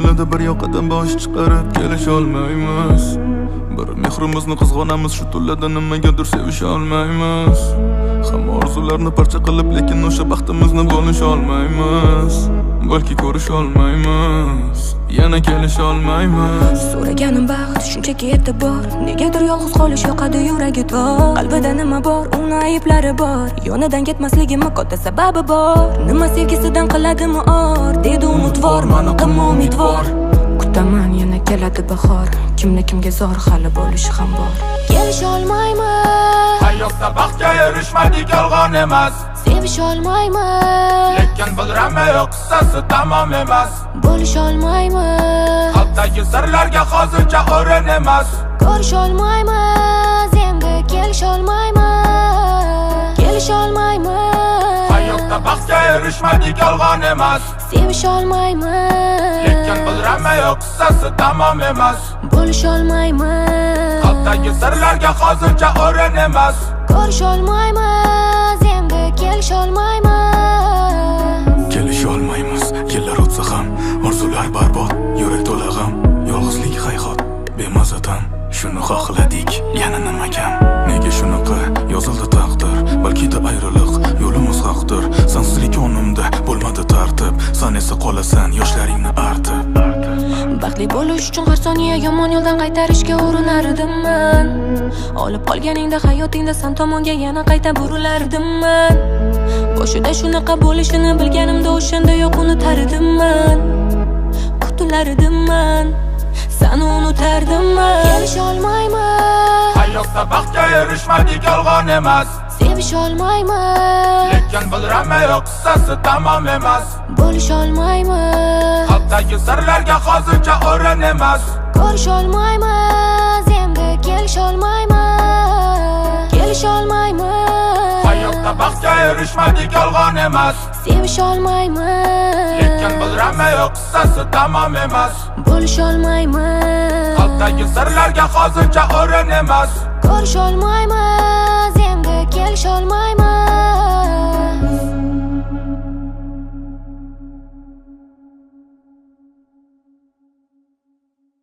kunlarda bir yoqadan bosh chiqarib kelisha olmaymiz. Bir mehrimizni qizg'onamiz, shu tunlarda nimagadir sevisha olmaymiz. Hamma orzularni parcha qilib, lekin o'sha baxtimizni bo'lisha olmaymiz. Balki ko'risha olmaymiz, yana kelisha olmaymiz. So'raganim baxt shunchaki e'tibor, negadir yolg'iz qolish yoqadi yuragi tor. Qalbida nima bor, uni ayblari bor, yonidan ketmasligimni katta sababi bor. Nima sevgisidan qiladimi or, dedi umidvor, mana qilma umidvor. Kutaman yana keladi bahor, kimni kimga zor hali bo'lishi ham bor. Kelisha olmaymiz, hayotda baxtga erishmadik yolg'on emas. Sevisha olmaymiz, lekin bilraman yo'q qissasi tamom emas. bo'lisha olmaymiz, qalbdagi sirlarga hozircha o'rin emas. ko'risha olmaymiz, endi kelisha olmaymiz, kelisha olmaymiz. Hayotda baxtga erishmadik yolg'on emas. Sevisha olmaymiz, lekin bilraman yo'q qissasi tamom emas. bo'lisha olmaymiz, qalbdagi sirlarga hozircha o'rin emas. ko'risha olmaymiz, endi kelisha olmaymiz. Kelisha olmaymiz, yillar o'tsa ham orzular barbod, yurak to'la g'am, yolg'izlik hayhot bemazatan. Shuni xohladik, yana nima kam? Nega shunaqa yozildi taqdir? Balki-da ayriliq yo'limiz haqdir. Sensizlik o'nimda bo'lmadi tartib, sen esa qolasan yoshlaringni artib. Baxtli bo'lish uchun har soniya yomon yo'ldan qaytarishga urinardimman. Olib qolganingda hayotingda sen tomonga yana qayta burilardimman. Boshida shunaqa bo'lishini bilganimda o'shanda yo'q unutardimman. Kutilardimman, seni unutardimman. Kelisha olmaymiz, hayotda baxtga erishmadik yolg'on emas. sevisha olmaymiz, lekin bilraman yo'q qissasi tamom emas. bo'lisha olmaymiz, qalbdagi sirlarga hozircha o'rin emas. ko'risha olmaymiz, endi kelisha olmaymiz, kelisha olmaymiz. Hayotda baxtga erishmadik yolg'on emas. Sevisha olmaymiz, lekin bilraman yo'q qissasi tamom emas. bo'lisha olmaymiz, qalbdagi sirlarga hozircha o'rin emas. ko'risha olmaymiz, endi kelisha olmaymiz.